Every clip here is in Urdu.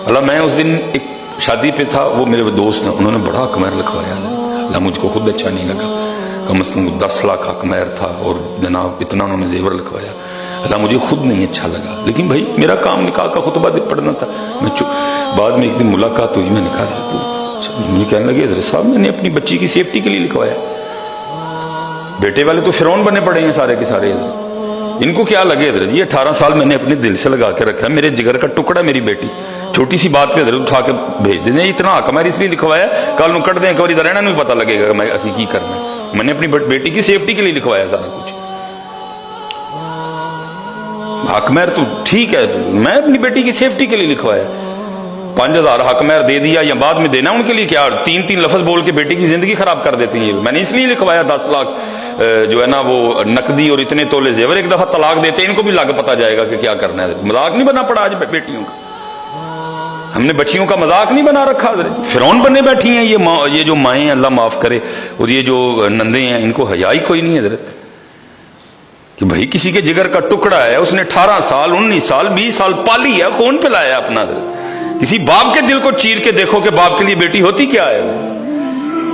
اللہ میں اس دن ایک شادی پہ تھا، وہ میرے دوست نے، انہوں نے بڑا حق مہر لکھوایا، اللہ مجھ کو خود اچھا نہیں لگا، کم از کم 10 لاکھ حق مہر تھا، اور جناب اتنا انہوں نے زیور لکھوایا، اللہ مجھے خود نہیں اچھا لگا، لیکن بھائی میرا کام نکاح کا خطبہ پڑھنا تھا، میں بعد میں ایک دن ملاقات ہوئی، میں نے کہا مجھے کہنے لگے حضرت صاحب میں نے اپنی بچی کی سیفٹی کے لیے لکھوایا، بیٹے والے تو فرعون بنے پڑے ہیں سارے کے سارے، ان کو کیا لگے حضرت یہ 18 سال میں نے اپنے دل سے لگا کے رکھا ہے، میرے جگر کا ٹکڑا میری بیٹی، چھوٹی سی بات پہ حضرت اٹھا کے بھیج دیں، اتنا حق میں اس لیے لکھوایا، کل نو کٹ دیں ایک بار ادھر رہنا نہیں پتہ لگے گا میں اسی کی کرنا ہے، میں نے اپنی بیٹی کی سیفٹی کے لیے لکھوایا سارا کچھ، حق مہر تو ٹھیک ہے، میں اپنی بیٹی کی سیفٹی کے لیے لکھوایا، 5000 حق مہر دے دیا یا بعد میں دینا ان کے لیے کیا، 3 لفظ بول کے بیٹی کی زندگی خراب کر دیتی ہیں، میں نے اس لیے لکھوایا 10 لاکھ جو ہے نا وہ نقدی اور اتنے تولے زیور، ایک دفعہ طلاق دیتے ان کو بھی لگ پتا جائے گا کہ کیا کرنا ہے، مذاق نہیں بنا پڑا آج بیٹیوں کا، ہم نے بچیوں کا مذاق نہیں بنا رکھا، فرعون بننے بیٹھی ہیں یہ جو مائیں ہیں اللہ معاف کرے، اور یہ جو نندے ہیں ان کو حیا ہی کوئی نہیں ہے حضرت، کہ بھائی کسی کے جگر کا ٹکڑا ہے، اس نے 18 سال 19 سال 20 سال پالی ہے، خون پلایا اپنا حضرت، کسی باپ کے دل کو چیر کے دیکھو کہ باپ کے لیے بیٹی ہوتی کیا ہے،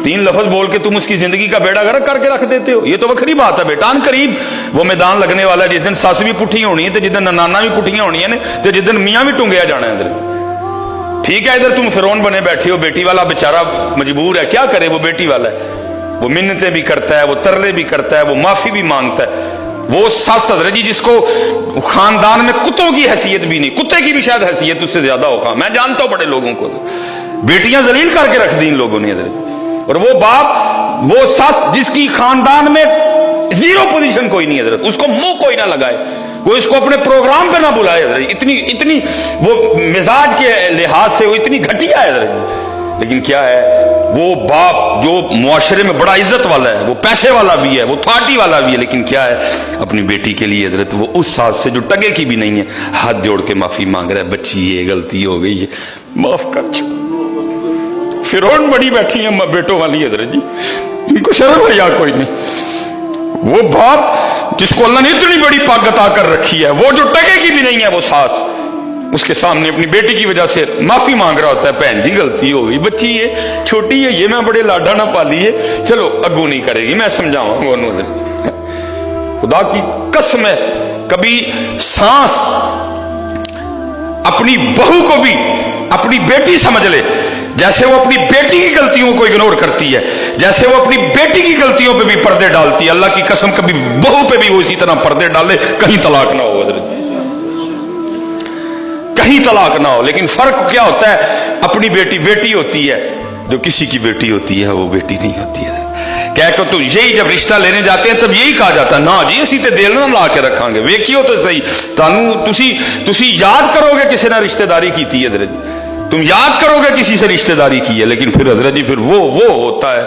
3 لفظ بول کے تم اس کی زندگی کا بیڑا غرق کر کے رکھ دیتے ہو، یہ تو وکری بات ہے بیٹا، ان قریب وہ میدان لگنے والا ہے جس دن ساس بھی پٹھیاں ہونی ہے تو جس دن نانا بھی پٹھیاں ہونی ہیں تو جس دن میاں بھی ٹنگیا جانا ہے ادھر، ٹھیک ہے ادھر تم فرعون بنے بیٹھے ہو، بیٹی والا بیچارہ مجبور ہے، کیا کرے وہ بیٹی والا ہے، وہ منتیں بھی کرتا ہے، وہ ترلے بھی کرتا ہے، وہ معافی بھی مانگتا ہے، وہ ساس حضرت جی جس کو خاندان میں کتوں کی حیثیت بھی نہیں، کتے کی بھی شاید حیثیت اس سے زیادہ ہوگا، میں جانتا ہوں بڑے لوگوں کو، بیٹیاں ذلیل کر کے رکھ دی ان لوگوں نے حضرت، اور وہ باپ وہ ساس جس کی خاندان میں 0 پوزیشن کوئی نہیں حضرت، اس کو منہ کوئی نہ لگائے، کوئی اس کو اپنے پروگرام پہ نہ بلائے حضرت، اتنی وہ مزاج کے لحاظ سے وہ اتنی گھٹیا ہے حضرت، لیکن کیا ہے وہ باپ جو معاشرے میں بڑا عزت والا ہے، وہ پیسے والا بھی ہے، وہ تھارٹی والا بھی ہے، لیکن کیا ہے اپنی بیٹی کے لیے حضرت وہ اس ساس سے جو ٹگے کی بھی نہیں ہے ہاتھ جوڑ کے معافی مانگ رہا ہے، بچی یہ غلطی ہو گئی ہے معاف کر چھوڑ، فرعون بڑی بیٹھی ہیں بیٹوں والی حضرت جی، ان کو شرم ہے یا کوئی نہیں، وہ باپ جس کو اللہ نے اتنی بڑی پاک عطا کر رکھی ہے، وہ جو ٹگے کی بھی نہیں ہے وہ ساس، اس کے سامنے اپنی بیٹی کی وجہ سے معافی مانگ رہا ہوتا ہے، بہن جی غلطی ہو گئی، بچی ہے چھوٹی ہے، یہ میں بڑے لاڈا نہ پالی ہے، چلو اگو نہیں کرے گی، میں سمجھاؤں وہ خدا کی قسم ہے، کبھی سانس اپنی بہو کو بھی اپنی بیٹی سمجھ لے، جیسے وہ اپنی بیٹی کی غلطیوں کو اگنور کرتی ہے، جیسے وہ اپنی بیٹی کی غلطیوں پہ بھی پردے ڈالتی ہے، اللہ کی قسم کبھی بہو پہ بھی وہ اسی طرح پردے ڈالے، کہیں طلاق نہ ہو حضرت، کہیں طلاق نہ ہو، لیکن فرق کیا ہوتا ہے، اپنی بیٹی بیٹی ہوتی ہے، جو کسی کی بیٹی ہوتی ہے وہ بیٹی نہیں ہوتی ہے، کہہ کہ تو یہی جب رشتہ لینے جاتے ہیں تب یہی کہا جاتا ہے نا جی اسی تے دل نہ لا کے رکھاں گے، ویکھیو تو صحیح تسی یاد کرو گے کسی نے رشتہ داری کی تھی حضرت، تم یاد کرو گے کسی سے رشتہ داری کی ہے، لیکن پھر حضرت جی پھر وہ ہوتا ہے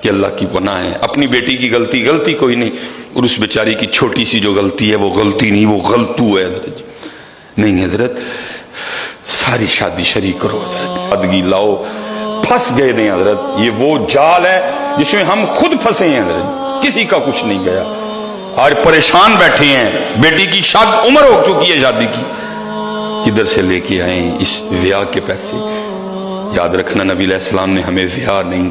کہ اللہ کی پناہ ہے، اپنی بیٹی کی غلطی کوئی نہیں، اور اس بیچاری کی چھوٹی سی جو غلطی ہے وہ غلطی نہیں، وہ غلطو ہے حضرت جی، نہیں حضرت ساری شادی شریک کرو حضرت، ادگی لاؤ، پھنس گئے دیں حضرت، یہ وہ جال ہے جس میں ہم خود پھنسے ہیں حضرت، کسی کا کچھ نہیں گیا، آج پریشان بیٹھے ہیں، بیٹی کی شادی عمر ہو چکی ہے شادی کی، کدھر سے لے کے آئیں اس ویاہ کے پیسے، یاد رکھنا نبی علیہ السلام نے ہمیں ویاہ نہیں،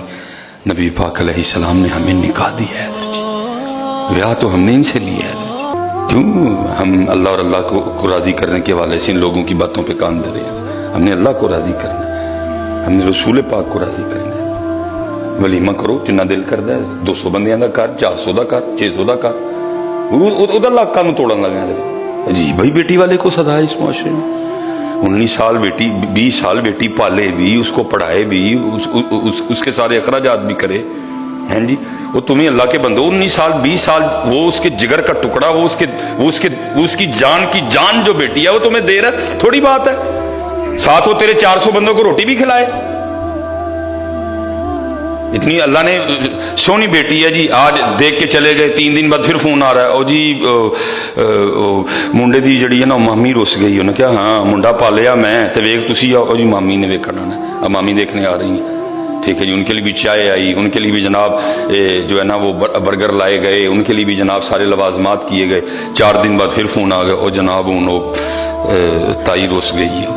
نبی پاک علیہ السلام نے ہمیں نکاح دیا ہے حضرت جی، ویاہ تو ہم نے ان سے لیا ہے حضرت جی، کیوں ہم اللہ اور اللہ کو راضی کرنے کے والے سے ان لوگوں کی باتوں پہ کان دھرے ہیں، ہم نے اللہ کو راضی کرنا ہے، ہم نے رسول پاک کو راضی کرنا ہے، ولیمہ کرو جنہ دل کردا ہے، 200 بندیاں دا کر، 400 دا کر، 600 دا کر، ادھر لاکھاں نو توڑن لگا جی بھائی، بیٹی والے کو سزا ہے اس معاشرے میں، 19 سال بیٹی 20 سال بیٹی پالے بھی، اس کو پڑھائے بھی، اس کے سارے اخراجات بھی کرے ہیں جی، وہ تمہیں اللہ کے بندو 19 سال 20 سال وہ اس کے جگر کا ٹکڑا، وہ اس کی جان جو بیٹی ہے وہ تمہیں دے رہا ہے، تھوڑی بات ہے، ساتھ وہ تیرے 400 بندوں کو روٹی بھی کھلائے، اتنی اللہ نے سونی بیٹی ہے جی، آج دیکھ کے چلے گئے، 3 دن بعد پھر فون آ رہا ہے، او جی منڈے دی جڑی ہے نا مامی رس گئی، انہوں نے کہا ہاں منڈا پالیا میں تے ویکھ تسی آؤ جی، مامی نے ویکھنا ہے، اب مامی دیکھنے آ رہی ہیں، ٹھیک ہے جی، ان کے لیے بھی چائے آئی، ان کے لیے بھی جناب جو ہے نا وہ برگر لائے گئے، ان کے لیے بھی جناب سارے لوازمات کیے گئے، 4 دن بعد پھر فون آ گیا، او جناب تائی روس گئی،